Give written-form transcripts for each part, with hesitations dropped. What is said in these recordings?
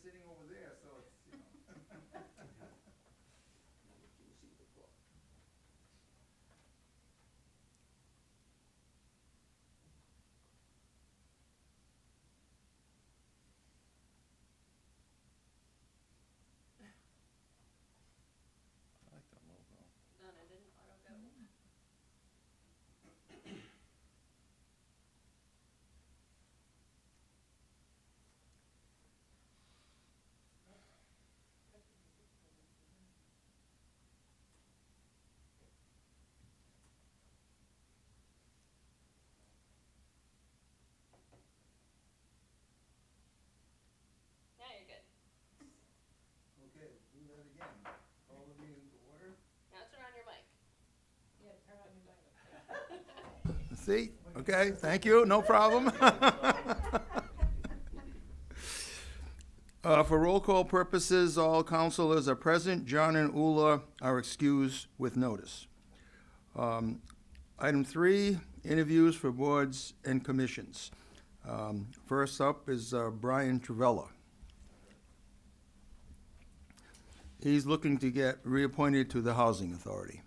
sitting over there, so it's, you know. Can you see the clock? I like that logo. Done, it didn't auto go. Now you're good. Okay, do that again. Call the meeting to order. Now turn on your mic. Yeah, turn on your mic. See? Okay, thank you, no problem. For roll call purposes, all councilors are present. John and Ula are excused with notice. Item 3, interviews for boards and commissions. First up is Brian Travella. He's looking to get reappointed to the Housing Authority.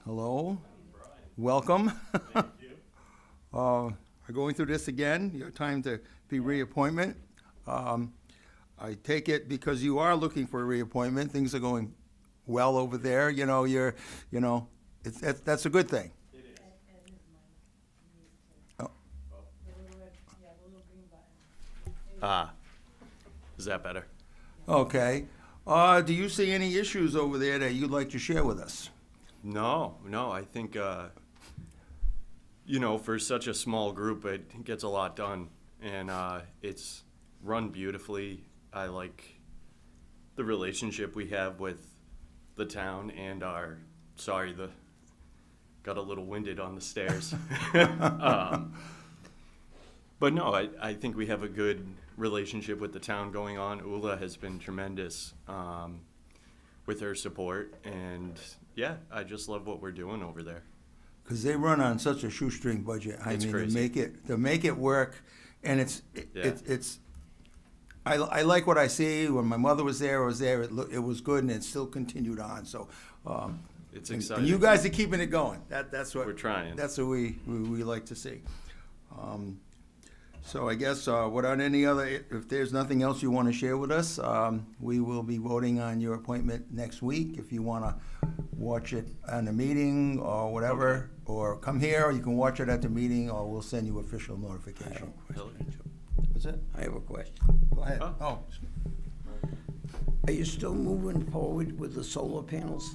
Hello. Welcome. Thank you. We're going through this again, your time to be reappointment. I take it because you are looking for a reappointment, things are going well over there, that's a good thing. It is. And his mic. Oh. The little red, yeah, the little green button. Ah, is that better? Okay. Do you see any issues over there that you'd like to share with us? No, I think, for such a small group, it gets a lot done. And it's run beautifully. I like the relationship we have with the town and got a little winded on the stairs. But no, I think we have a good relationship with the town going on. Ula has been tremendous with her support, and yeah, I just love what we're doing over there. Because they run on such a shoestring budget. It's To crazy. make it work, and Yeah. I like what I see. When my mother was there, it was good, and it still continued on, so. It's And exciting. you guys are keeping it going. That's what. We're trying. That's what we like to see. So I guess, without any other, if there's nothing else you want to share with us, we will be voting on your appointment next week. If you want to watch it on the meeting or whatever, or come here, or you can watch it at the meeting, or we'll send you official notification. What's it? I have a question. Go ahead. Oh. Oh, Are you still moving forward with the solar panels?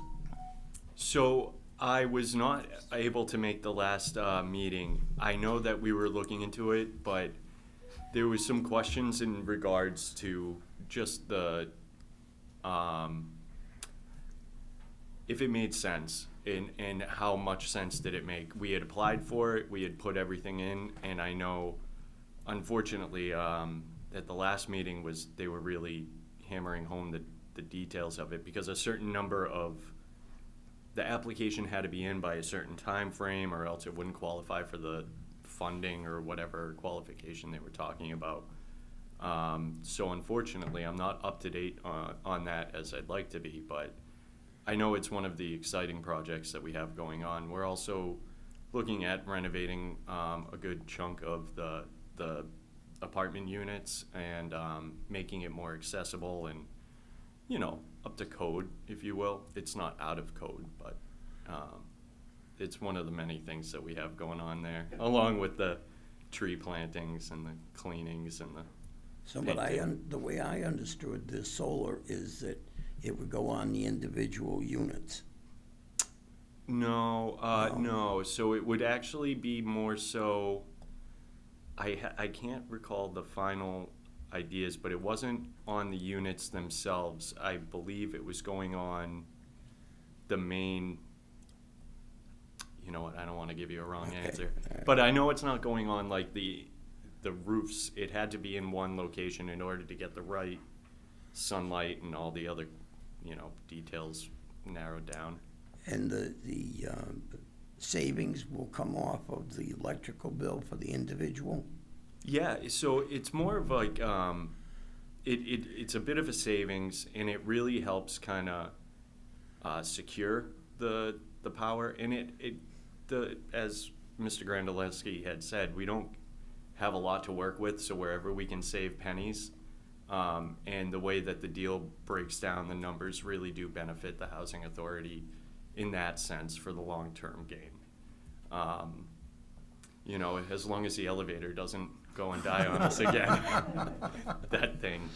So I was not able to make the last meeting. I know that we were looking into it, but there was some questions in regards to just the if it made sense and how much sense did it make. We had applied for it, we had put everything in, and I know, unfortunately, at the last meeting they were really hammering home the details of it, because a certain number of the application had to be in by a certain time frame, or else it wouldn't qualify for the funding or whatever qualification they were talking about. So unfortunately, I'm not up to date on that as I'd like to be, but I know it's one of the exciting projects that we have going on. We're also looking at renovating a good chunk of the apartment units and making it more accessible and, up to code, if you will. It's not out of code, but it's one of the many things that we have going on there, along with the tree plantings and the cleanings and the So, but the way I understood the solar is that it would go on the individual units. No. So it would actually be more so. I can't recall the final ideas, but it wasn't on the units themselves. I believe it was going on the main. You know what? I don't want to give you a wrong Okay. answer, All right. but I know it's not going on like the roofs. It had to be in one location in order to get the right sunlight and all the other, details narrowed down. And savings will come off of the electrical bill for the individual? Yeah, so it's more of like it's a bit of a savings, and it really helps kind of secure the power. And as Mr. Grandileski had said, we don't have a lot to work with, so wherever we can save pennies, and the way that the deal breaks down, the numbers really do benefit the housing authority in that sense for the long-term gain. You know, as long as the elevator doesn't go and die on us again, that thing.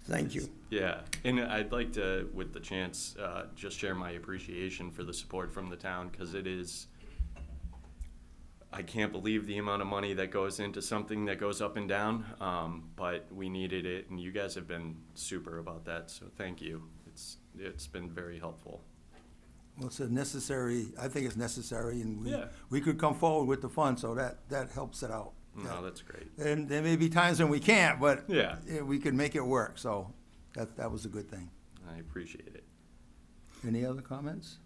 Thank you. Yeah, and I'd like to, with the chance, just share my appreciation for the support from the town, because it is, I can't believe the amount of money that goes into something that goes up and down, but we needed it, and you guys have been super about that, so thank you. It's been very helpful. Well, it's a necessary, I think it's necessary, and Yeah. we could come forward with the fund, so that helps it out. No, that's great. And there may be times when we can't, but Yeah. we can make it work, so that was a good thing. I appreciate it. Any other comments?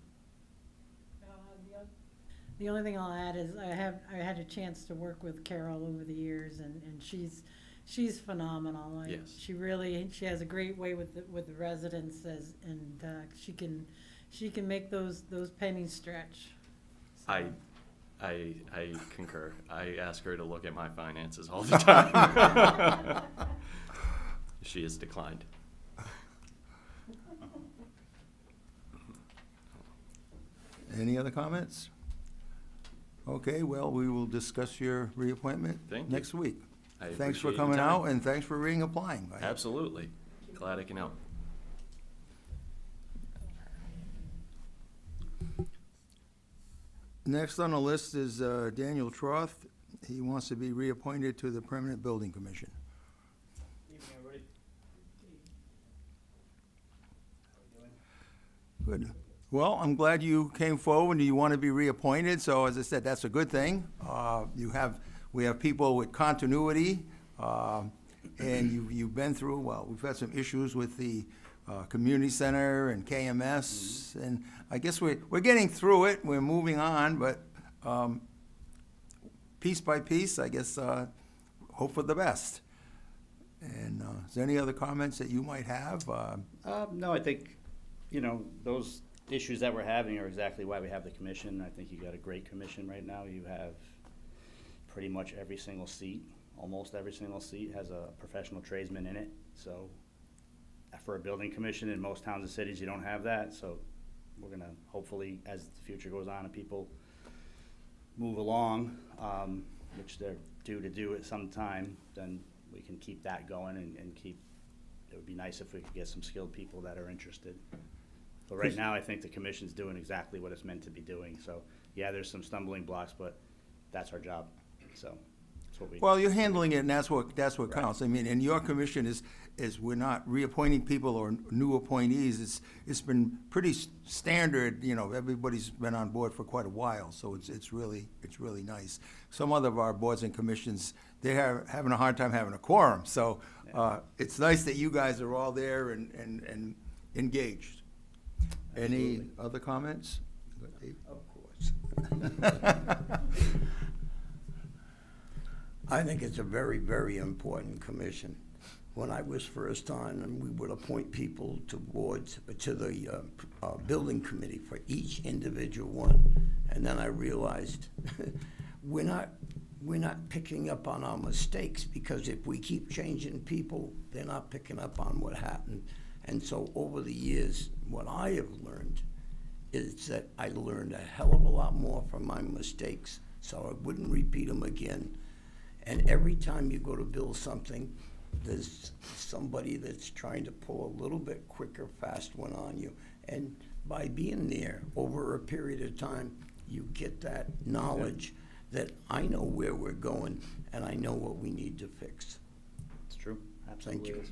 The only thing I'll add is I had a chance to work with Carol over the years, and she's phenomenal. Yes. She has a great way with the residents, and she can make those pennies stretch. So- I concur. I ask her to look at my finances all the time. She has declined. Any other comments? Okay, well, we will discuss your reappointment Thank you. next week. I Thanks for appreciate your coming time. out, and thanks for reapplying. Absolutely. Glad I can help. Next on the list is Daniel Troth. He wants to be reappointed to the Permanent Building Commission. Evening, everybody. Good. Well, I'm glad you came forward and you want to be reappointed, so as I said, that's a good thing. We have people with continuity, and you've been through, well, we've had some issues with the community center and KMS, and I guess we're getting through it, we're moving on, but piece by piece, I guess, hope for the best. And is there any other comments that you might have? No, I think, those issues that we're having are exactly why we have the commission. I think you got a great commission right now. You have pretty much every single seat, almost every single seat has a professional tradesman in it. So for a building commission in most towns and cities, you don't have that. So we're gonna hopefully, as the future goes on and people move along, which they're due to do at some time, then we can keep that going and keep, it would be nice if we could get some skilled people that are interested. But right now, I think the commission's doing exactly what it's meant to be doing. So, yeah, there's some stumbling blocks, but that's our job. So, that's what we. Well, you're handling it, and that's what counts. I mean, and your commission is we're not reappointing people or new appointees. It's been pretty standard. Everybody's been on board for quite a while, so it's really nice. Some other of our boards and commissions, they're having a hard time having a quorum. So it's nice that you guys are all there and engaged. Any Absolutely. other comments? Of course. I think it's a very, very important commission. When I was first on, and we would appoint people to boards, to the building committee for each individual one. And then I realized we're not picking up on our mistakes, because if we keep changing people, they're not picking up on what happened. And so over the years, what I have learned is that I learned a hell of a lot more from my mistakes, so I wouldn't repeat them again. And every time you go to build something, there's somebody that's trying to pull a little bit quicker, fast one on you. And by being there over a period of time, you get that knowledge that I know where we're going and I know what we need to fix. It's true. Absolutely. you. is.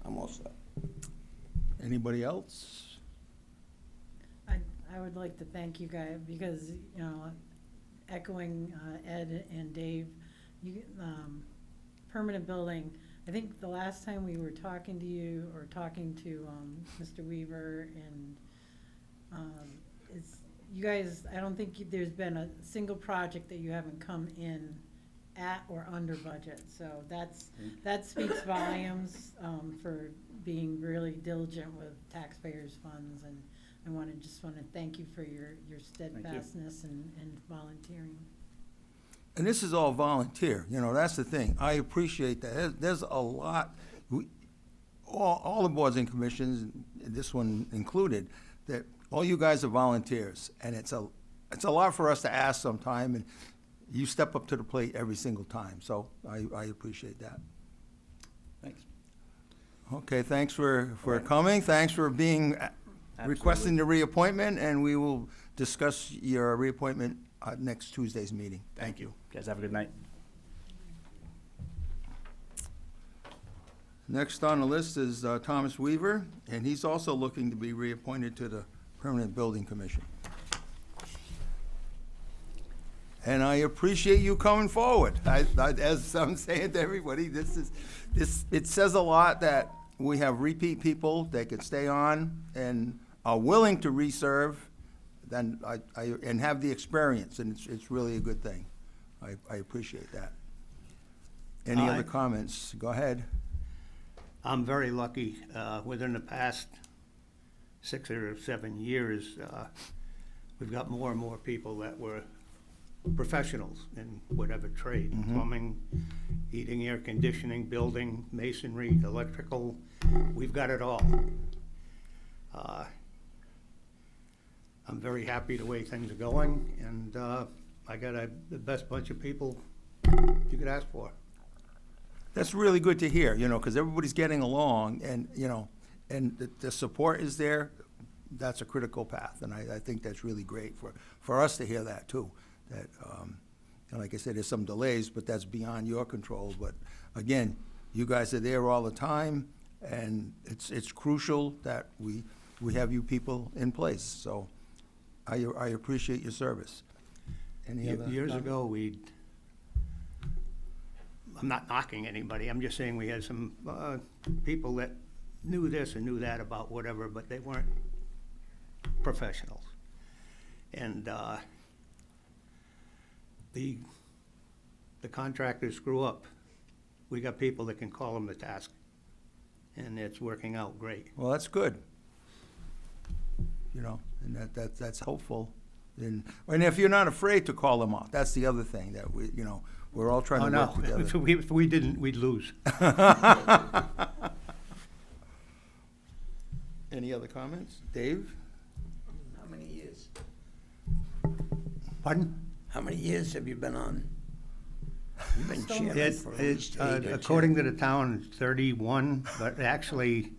I'm all set. Anybody else? I would like to thank you guys, because, echoing Ed and Dave, permanent building, I think the last time we were talking to you, or talking to Mr. Weaver, and you guys, I don't think there's been a single project that you haven't come in at or under budget. So that speaks volumes, for being really diligent with taxpayers' funds. And I just want to thank you for your steadfastness and volunteering. And this is all volunteer, you know, that's the thing. I appreciate that. There's a lot, all the boards and commissions, this one included, that all you guys are volunteers. And it's a lot for us to ask sometime, and you step up to the plate every single time. So I appreciate that. Thanks. Okay, thanks for coming. Thanks for being, requesting the reappointment, and we will discuss your reappointment at next Tuesday's meeting. Thank you. Guys, have a good night. Next on the list is Thomas Weaver, and he's also looking to be reappointed to the Permanent Building Commission. And I appreciate you coming forward. As I'm saying to everybody, it says a lot that we have repeat people that could stay on and are willing to reserve, and have the experience, and it's really a good thing. I appreciate that. Any Aye. other comments? Go ahead. I'm very lucky. Within the past 6 or 7 years, we've got more and more people that were professionals in whatever trade, plumbing, heating, air conditioning, building, masonry, electrical. We've got it all. I'm very happy the way things are going, and I got the best bunch of people you could ask for. That's really good to hear, you know, because everybody's getting along, and, you know, and the support is there. That's a critical path, and I think that's really great for us to hear that, too. That, and like I said, there's some delays, but that's beyond your control. But again, you guys are there all the time, and it's crucial that we have you people in place. So I appreciate your service. Any other Years comments? ago, I'm not knocking anybody, I'm just saying we had some people that knew this and knew that about whatever, but they weren't professionals. And the contractors screw up. We got people that can call them to task, and it's working out great. Well, that's good. You know, and that's hopeful. And if you're not afraid to call them out, that's the other thing that we're all trying Oh, to work no, together. if we didn't, we'd lose. Any other comments? Dave? How many years? Pardon? How many years have you been on? You've been chairman It, for at least 8 or according to 10. the town, it's 31, but actually,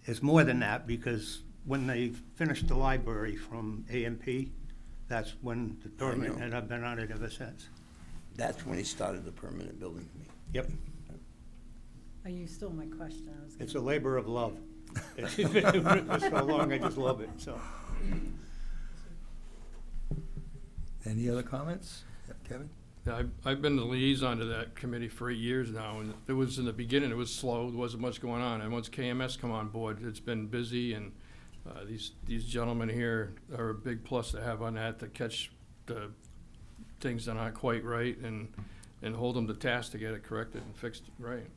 it's more than that, because when they finished the library from AMP, that's when the permit, know. and I've been on it ever since. That's when he started the permanent building committee. Yep, Oh, you stole my question. I was it's a labor of love. It's been for so long, I just love it, so. Any other comments? Yeah, Kevin? Yeah, I've been the liaison to that committee for 8 years now, and it was, in the beginning, it was slow, there wasn't much going on, and once KMS come on board, it's been busy, and these gentlemen here are a big plus to have on that, to catch the things that aren't quite right, and hold them to task to get it corrected and fixed right.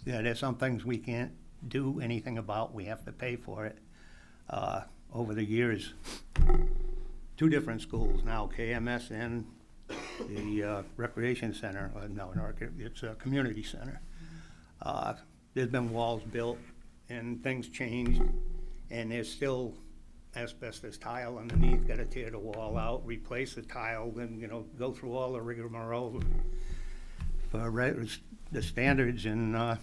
Yeah, there's some things we can't do anything about, we have to pay for it. Over the years, 2 different schools now, KMS and the recreation center, it's a community center. There's been walls built and things changed, and there's still asbestos tile underneath, gotta tear the wall out, replace the tile, then, go through all the rigmarole for the standards, and,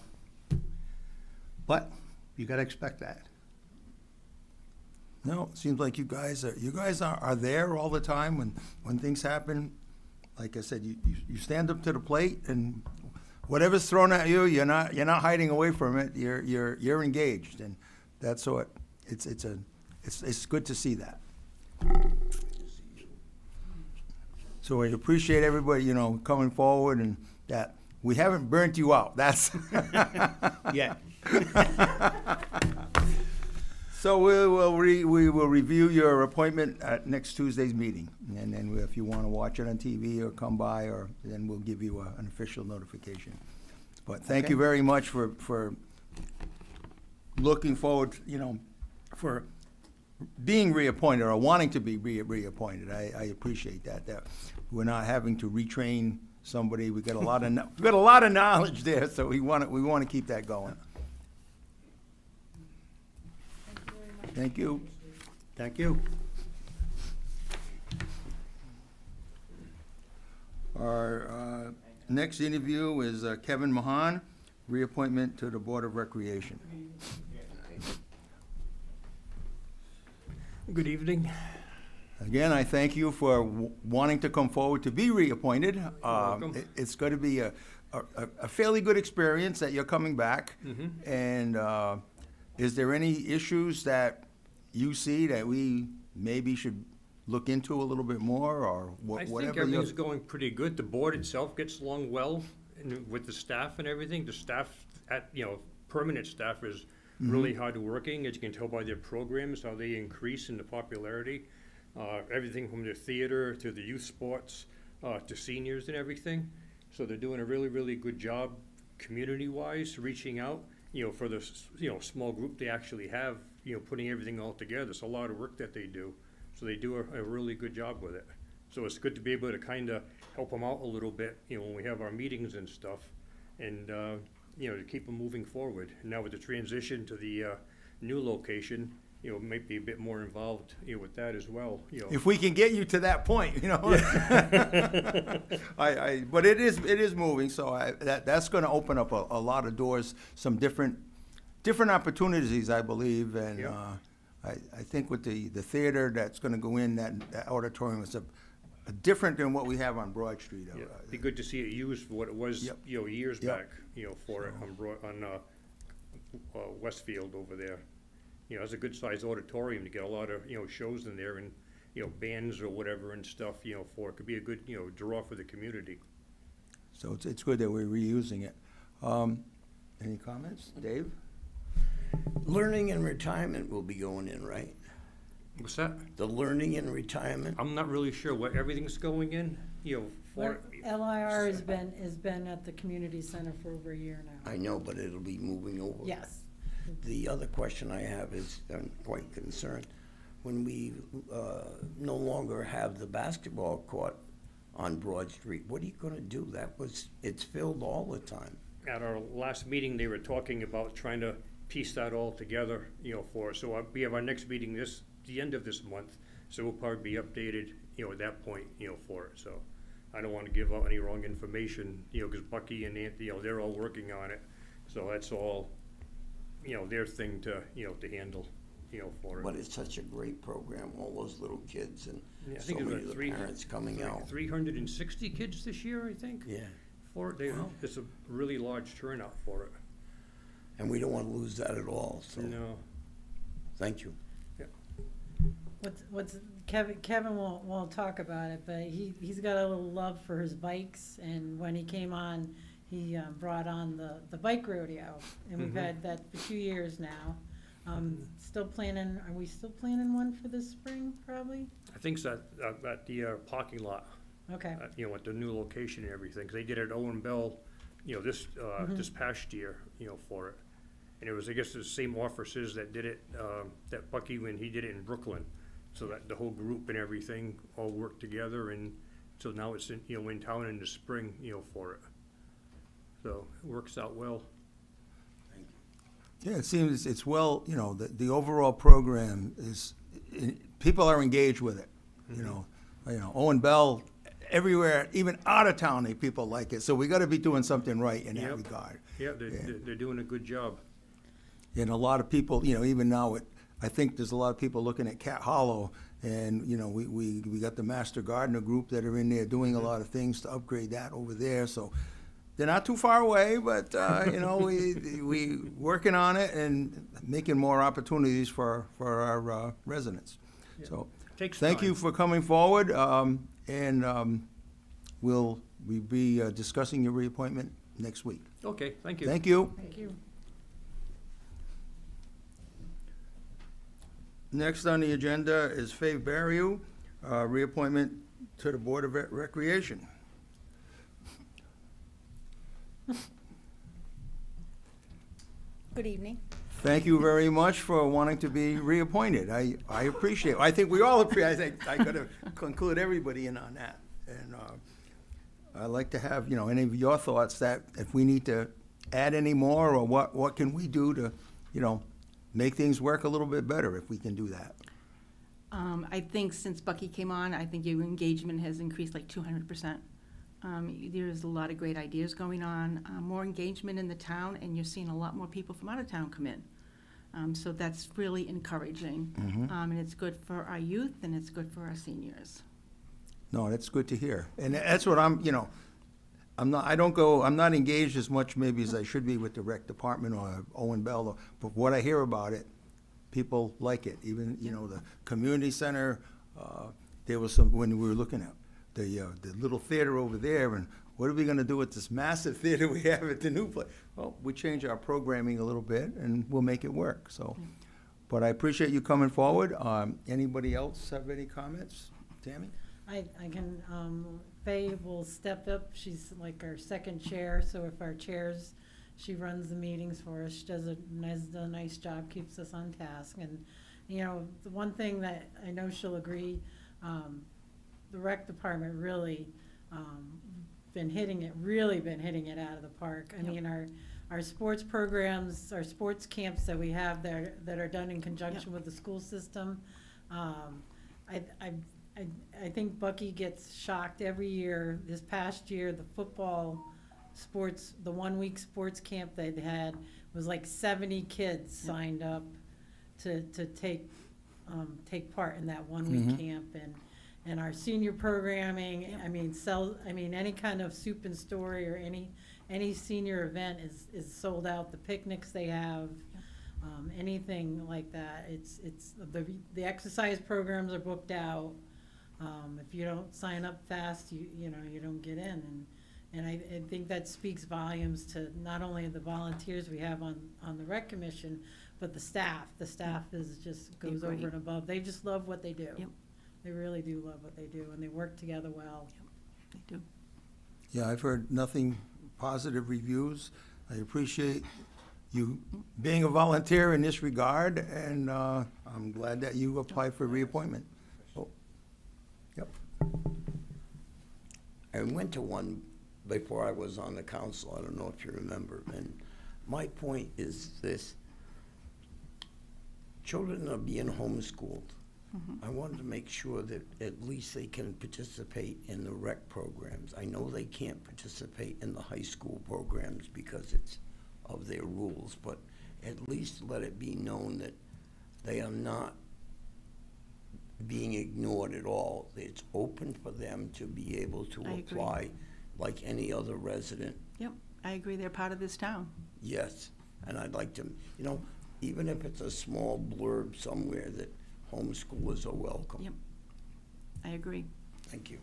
but you gotta expect that. No, it seems like you guys are there all the time when things happen. Like I said, you stand up to the plate, and whatever's thrown at you, you're not hiding away from it. You're engaged, and that's what it's good to see that. So I appreciate everybody, coming forward, and that we haven't burnt you out. That's Yeah. So we will review your appointment at next Tuesday's meeting. And then if you want to watch it on TV or come by, or then we'll give you an official notification. But thank you Okay. very much for looking forward, for being reappointed or wanting to be reappointed. I appreciate that we're not having to retrain somebody. We got a lot of, we got a lot of knowledge there, so we want to keep that going. Thank you. Thank you. Our next interview is Kevin Mahan, reappointment to the Board of Recreation. Good evening. Again, I thank you for wanting to come forward to be reappointed. welcome. It's going to be a fairly good experience that you're coming back. And is there any issues that you see that we maybe should look into a little bit more, or I whatever? think everything's going pretty good. The board itself gets along well with the staff and everything. The staff permanent staff is really hardworking, as you can tell by their programs, how they increase in the popularity. Everything from the theater to the youth sports, to seniors and everything. So they're doing a really, really good job community-wise, reaching out, for the, small group they actually have, putting everything all together. It's a lot of work that they do. So they do a really good job with it. So it's good to be able to kind of help them out a little bit, when we have our meetings and stuff. And, to keep them moving forward. And now with the transition to the new location, might be a bit more involved, with that as well, If we can get you to that point, but it is moving, so that's gonna open up a lot of doors, some different opportunities, I believe, and, Yeah. I think with the theater that's gonna go in, that auditorium is a different than what we have on Broad Street. Yeah, be good to see it used for what it was, Yep. Years Yep. back, for it on Westfield over there. It's a good sized auditorium to get a lot of, shows in there and, bands or whatever and stuff, for it. Could be a good, draw for the community. So it's good that we're reusing it. Any comments, Dave? Learning and retirement will be going in, right? What's that? The learning and retirement? I'm not really sure what everything's going in, for. LIR has been at the community center for over a year now. I know, but it'll be moving over. Yes. The other question I have is, I'm quite concerned, when we no longer have the basketball court on Broad Street, what are you gonna do? It's filled all the time. At our last meeting, they were talking about trying to piece that all together, for us. So we have our next meeting the end of this month, so we'll probably be updated, at that point, for it. So I don't want to give out any wrong information, because Bucky and Anthony, they're all working on it. So that's all, their thing to, to handle, for it. But it's such a great program, all those little kids and Yeah, I so think it was many of the parents coming out. 360 kids this year, I think. Yeah, For it, it's a really large turnout for it. and we don't want to lose that at all, so, No. thank you. Kevin won't talk about it, but he's got a little love for his bikes, and when he came on, he brought on the bike rodeo, and we've had that for 2 years now. Still planning, are we still planning one for this spring, probably? I think so, at the parking lot. Okay, At the new location and everything, 'cause they did it at Owen Bell, this past year, for it. And it was, I guess, the same officers that did it, that Bucky, when he did it in Brooklyn. So that the whole group and everything all worked together, and so now it's in, in town in the spring, for it. So it works out well. Yeah, it seems it's well, the overall program is, people are engaged with it, Owen Bell, everywhere, even out of town, people like it, so we gotta be doing something right in that Yep. regard. Yeah, they're doing a good job. And a lot of people, even now, I think there's a lot of people looking at Cat Hollow, and, we got the Master Gardener group that are in there doing a lot of things to upgrade that over there, so they're not too far away, but, we working on it and making more opportunities for our residents. So, Takes thank you time. for coming forward, and we'll be discussing your reappointment next week. Okay, thank you. Thank you. thank you. Next on the agenda is Faye Barrio, reappointment to the Board of Recreation. Good evening. Thank you very much for wanting to be reappointed. I appreciate it. I think we all appreciate, I think I gotta conclude everybody in on that. And I'd like to have, any of your thoughts that if we need to add any more, or what can we do to, make things work a little bit better if we can do that. I think since Bucky came on, I think your engagement has increased like 200%. There's a lot of great ideas going on, more engagement in the town, and you're seeing a lot more people from out of town come in. So that's really encouraging. And it's good for our youth, and it's good for our seniors. No, that's good to hear. And that's what I'm not engaged as much maybe as I should be with the rec department or Owen Bell, but what I hear about it, people like it. Even, the community center, there was some, when we were looking at the little theater over there, and what are we gonna do with this massive theater we have at the new place? Well, we change our programming a little bit and we'll make it work, so. But I appreciate you coming forward. Anybody else have any comments? Tammy? I can, Faye will step up, she's like our second chair, so if our chairs, she runs the meetings for us, she does a nice job, keeps us on task, and, the one thing that I know she'll agree, the rec department really, been hitting it out of the park. I mean, our sports programs, our sports camps that we have there that are done in conjunction with the school system, I think Bucky gets shocked every year. This past year, the football sports, the 1 week sports camp they'd had was like 70 kids signed up to take part in that 1 week camp, and our senior programming. I mean, any kind of soup and story or any senior event is sold out. The picnics they have. Anything like that, it's the exercise programs are booked out. If you don't sign up fast, you don't get in, and I think that speaks volumes to not only the volunteers we have on the rec commission, but the staff. The staff goes over and above. They just love what they do. Yep. They really do love what they do, and they work together well. They do. Yeah, I've heard nothing positive reviews. I appreciate you being a volunteer in this regard, and I'm glad that you applied for reappointment. Oh, yep. I went to one before I was on the council, I don't know if you remember, and my point is this. Children are being homeschooled. I wanted to make sure that at least they can participate in the rec programs. I know they can't participate in the high school programs because it's of their rules, but at least let it be known that they are not being ignored at all. It's open for them to be able to I agree. apply like any other resident. Yep, I agree, they're part of this town. Yes, and I'd like to, even if it's a small blurb somewhere that homeschoolers are welcome. Yep, I agree. Thank you.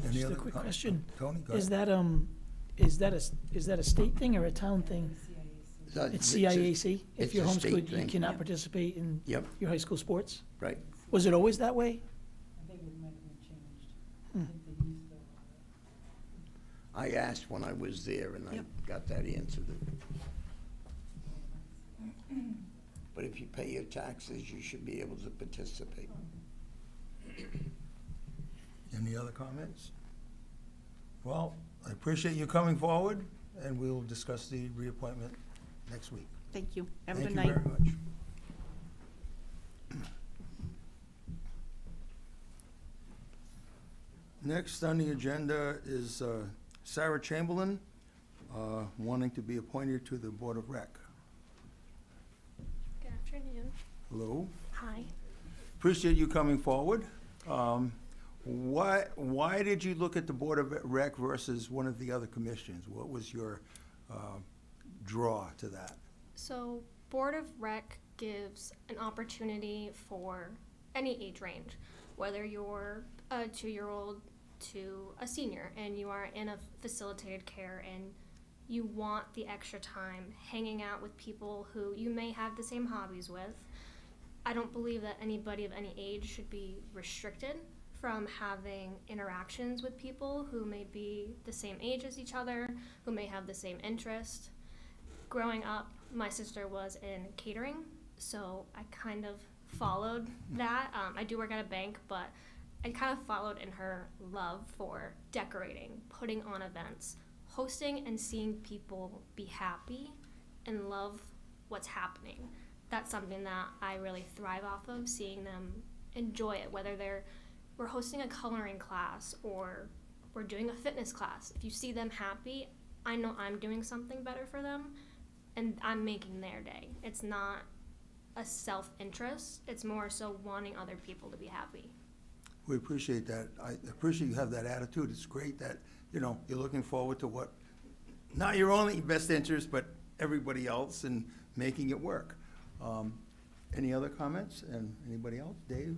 Any Just a other quick com- question. Tony, go Is ahead. that a state thing or a town thing? It's CIAC? If it's you're a state homeschooled, you thing. cannot Yep. participate in Yep, your high school sports? right. Was it always that way? I think it might have been changed. Hmm. I think they used to. I asked when I was there and I Yep. got that answer. But if you pay your taxes, you should be able to participate. Any other comments? Well, I appreciate you coming forward, and we'll discuss the reappointment next week. Thank you. Have a good Thank night. you very much. Next on the agenda is Sarah Chamberlain, wanting to be appointed to the Board of Rec. Good afternoon. Hello? Hi. Appreciate you coming forward. Why did you look at the Board of Rec versus one of the other commissions? What was your draw to that? So, Board of Rec gives an opportunity for any age range, whether you're a 2-year-old to a senior and you are in a facilitated care and you want the extra time hanging out with people who you may have the same hobbies with. I don't believe that anybody of any age should be restricted from having interactions with people who may be the same age as each other, who may have the same interest. Growing up, my sister was in catering, so I kind of followed that. I do work at a bank, but I kind of followed in her love for decorating, putting on events, hosting and seeing people be happy and love what's happening. That's something that I really thrive off of, seeing them enjoy it, whether we're hosting a coloring class or we're doing a fitness class. If you see them happy, I know I'm doing something better for them and I'm making their day. It's not a self-interest, it's more so wanting other people to be happy. We appreciate that. I appreciate you have that attitude. It's great that, you're looking forward to what, not your only best interest, but everybody else and making it work. Any other comments? And anybody else? Dave?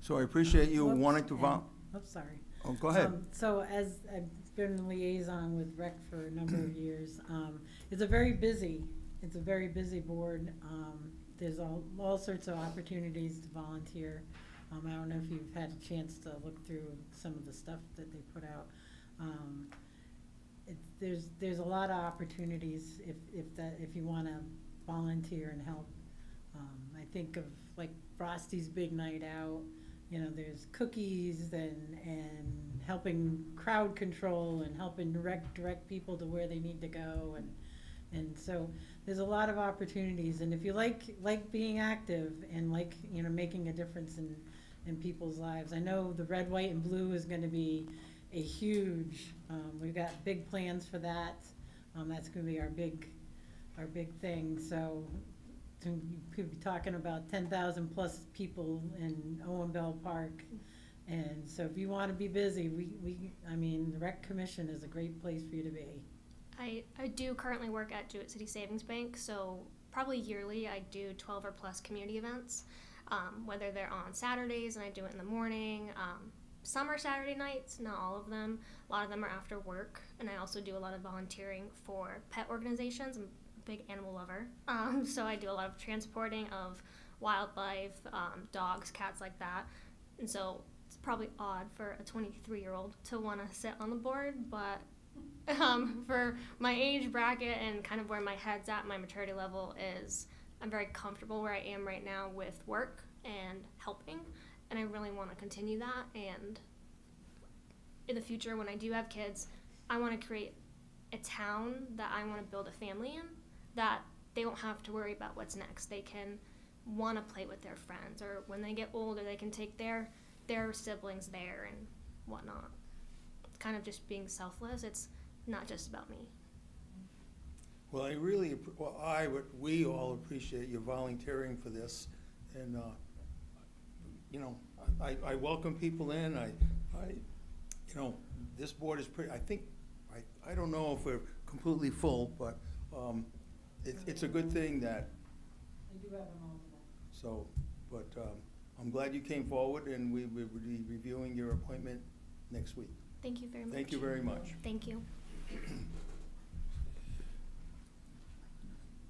So I appreciate you Whoops, wanting to Sorry. Oh, go ahead. So as I've been a liaison with REC for a number of years, it's a very busy board. There's all sorts of opportunities to volunteer. I don't know if you've had a chance to look through some of the stuff that they put out. There's a lot of opportunities if you want to volunteer and help. I think of like Frosty's Big Night Out. There's cookies and helping crowd control and helping direct people to where they need to go, and so there's a lot of opportunities. And if you like being active and making a difference in people's lives, I know the red, white, and blue is going to be a huge. We've got big plans for that. That's going to be our big thing. So. You could be talking about 10,000 plus people in Owen Bell Park. And so if you want to be busy, the Rec Commission is a great place for you to be. I do currently work at Jewett City Savings Bank, so probably yearly I do 12 or plus community events, whether they're on Saturdays and I do it in the morning. Some are Saturday nights, not all of them. A lot of them are after work, and I also do a lot of volunteering for pet organizations. I'm a big animal lover, so I do a lot of transporting of wildlife, dogs, cats, like that. And so it's probably odd for a 23-year-old to want to sit on the board, but for my age bracket and kind of where my head's at, my maturity level is, I'm very comfortable where I am right now with work and helping, and I really want to continue that. And in the future, when I do have kids, I want to create a town that I want to build a family in, that they don't have to worry about what's next. They can want to play with their friends, or when they get older, they can take their siblings there and whatnot. It's kind of just being selfless. It's not just about me. Well, we all appreciate you volunteering for this, and I welcome people in. This board is pretty. I don't know if we're completely full, but it's a good thing that. I do have an alternate. So, but I'm glad you came forward, and we will be reviewing your appointment next week. Thank you very much. Thank you very much. Thank you.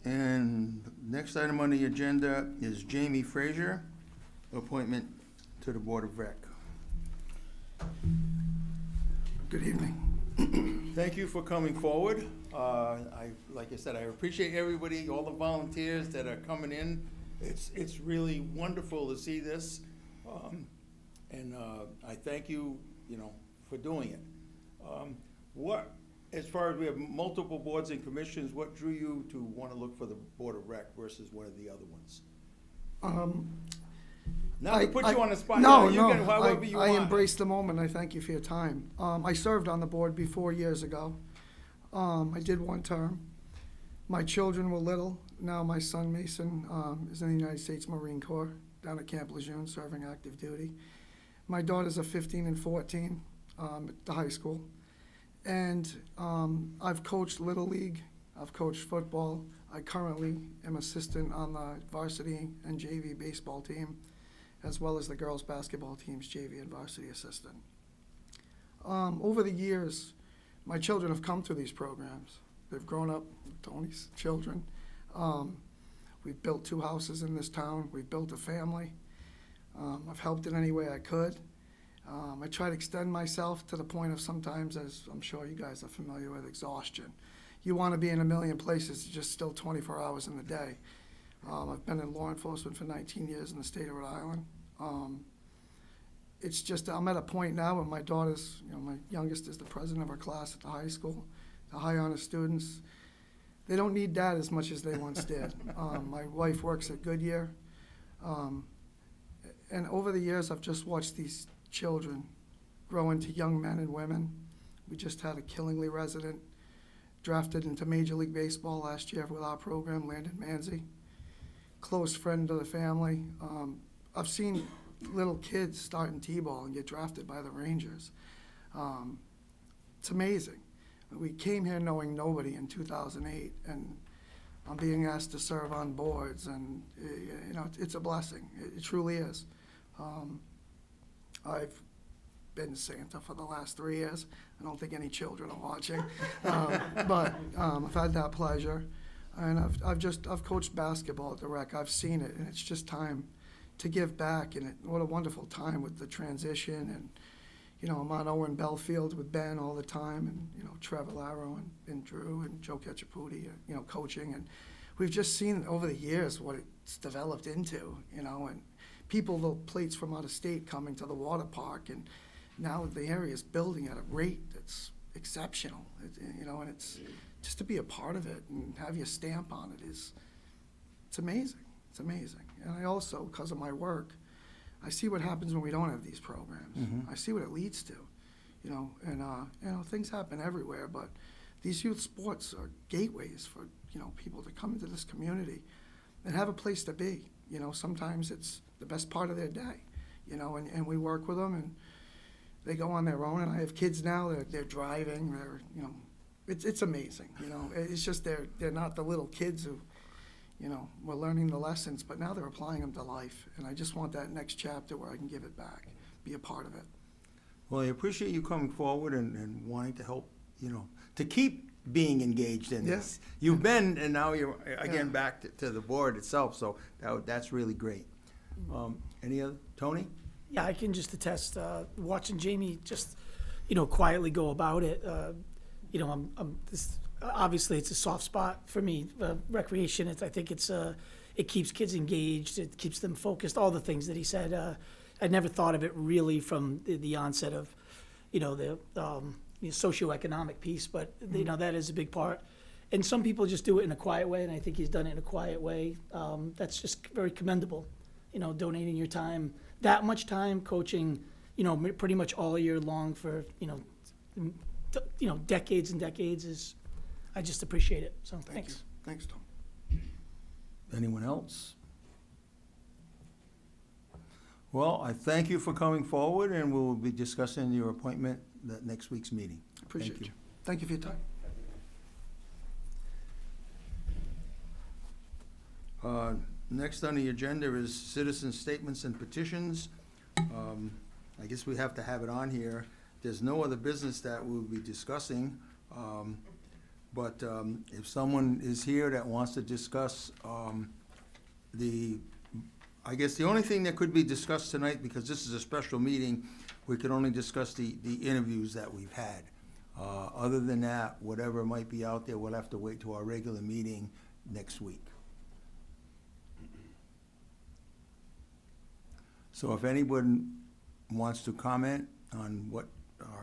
And the next item on the agenda is Jamie Frazier, appointment to the Board of Rec. Good evening. Thank you for coming forward. Like I said, I appreciate everybody, all the volunteers that are coming in. It's really wonderful to see this, and I thank you, for doing it. As far as we have multiple boards and commissions, what drew you to want to look for the Board of Rec versus one of the other ones? Not to put you on the spot. No, you can, however you I want. embrace the moment. I thank you for your time. I served on the board 4 years ago. I did one term. My children were little. Now my son Mason is in the United States Marine Corps down at Camp Lejeune serving active duty. My daughters are 15 and 14 at the high school. And I've coached Little League. I've coached football. I currently am assistant on the varsity and JV baseball team, as well as the girls basketball team's JV and varsity assistant. Over the years, my children have come through these programs. They've grown up, Tony's children. We've built 2 houses in this town. We've built a family. I've helped in any way I could. I try to extend myself to the point of sometimes, as I'm sure you guys are familiar with, exhaustion. You want to be in a million places, just still 24 hours in the day. I've been in law enforcement for 19 years in the state of Rhode Island. It's just, I'm at a point now where my daughter's, my youngest is the president of her class at the high school. The high honor students, they don't need dad as much as they once did. My wife works at Goodyear. And over the years, I've just watched these children grow into young men and women. We just had a Killingly resident drafted into Major League Baseball last year with our program, Landon Manzi, close friend of the family. I've seen little kids start in T-ball and get drafted by the Rangers. It's amazing. We came here knowing nobody in 2008, and I'm being asked to serve on boards, and it's a blessing. It truly is. I've been Santa for the last 3 years. I don't think any children are watching, but I've had that pleasure, and I've coached basketball at the Rec. I've seen it, and it's just time to give back. And what a wonderful time with the transition, and I'm on Owen Belfield with Ben all the time, and Trevor Laro and Drew and Joe Ketchaputi, coaching, and we've just seen over the years what it's developed into, and people, the plates from out of state coming to the water park, and now the area is building at a rate that's exceptional, and it's just to be a part of it and have your stamp on it it's amazing. It's amazing. And I also, because of my work, I see what happens when we don't have these programs. I see what it leads to, and things happen everywhere, but these youth sports are gateways for, people to come into this community and have a place to be. Sometimes it's the best part of their day, and we work with them, and they go on their own. And I have kids now, they're driving, it's amazing, It's just they're not the little kids who, we're learning the lessons, but now they're applying them to life. And I just want that next chapter where I can give it back, be a part of it. Well, I appreciate you coming forward and wanting to help, to keep being engaged in this. You've been, and now you're again back to the board itself, so that's really great. Any other, Tony? Yeah, I can just attest, watching Jamie just, quietly go about it. Obviously it's a soft spot for me. Recreation, I think it keeps kids engaged, it keeps them focused, all the things that he said. I never thought of it really from the onset of, the socioeconomic piece, but that is a big part. And some people just do it in a quiet way, and I think he's done it in a quiet way. That's just very commendable, donating your time, that much time coaching, pretty much all year long for, decades and decades I just appreciate it. So thanks. Thanks, Tom. Anyone else? Well, I thank you for coming forward, and we'll be discussing your appointment at next week's meeting. Appreciate Thank you. Thank you for your time. Next on the agenda is citizen statements and petitions. I guess we have to have it on here. There's no other business that we'll be discussing, but if someone is here that wants to discuss I guess the only thing that could be discussed tonight, because this is a special meeting, we could only discuss the interviews that we've had. Other than that, whatever might be out there, we'll have to wait to our regular meeting next week. So if anyone wants to comment on what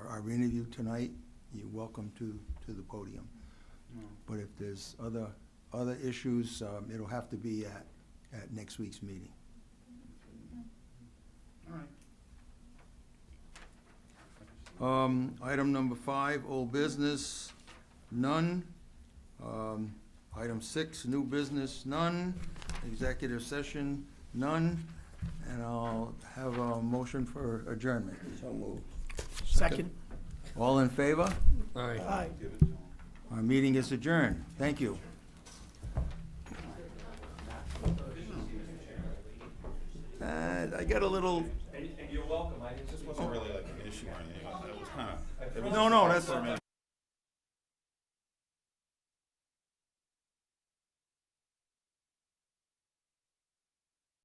our interview tonight, you're welcome to the podium. But if there's other issues, it'll have to be at next week's meeting. All right. Item number 5, old business, none. Item 6, new business, none. Executive session, none. And I'll have a motion for adjournment. So moved. Second. All in favor? Aye. Aye. Our meeting is adjourned. Thank you. I got a little. And you're welcome. I just wasn't Really like an issue or anything. It was kind of. No, that's.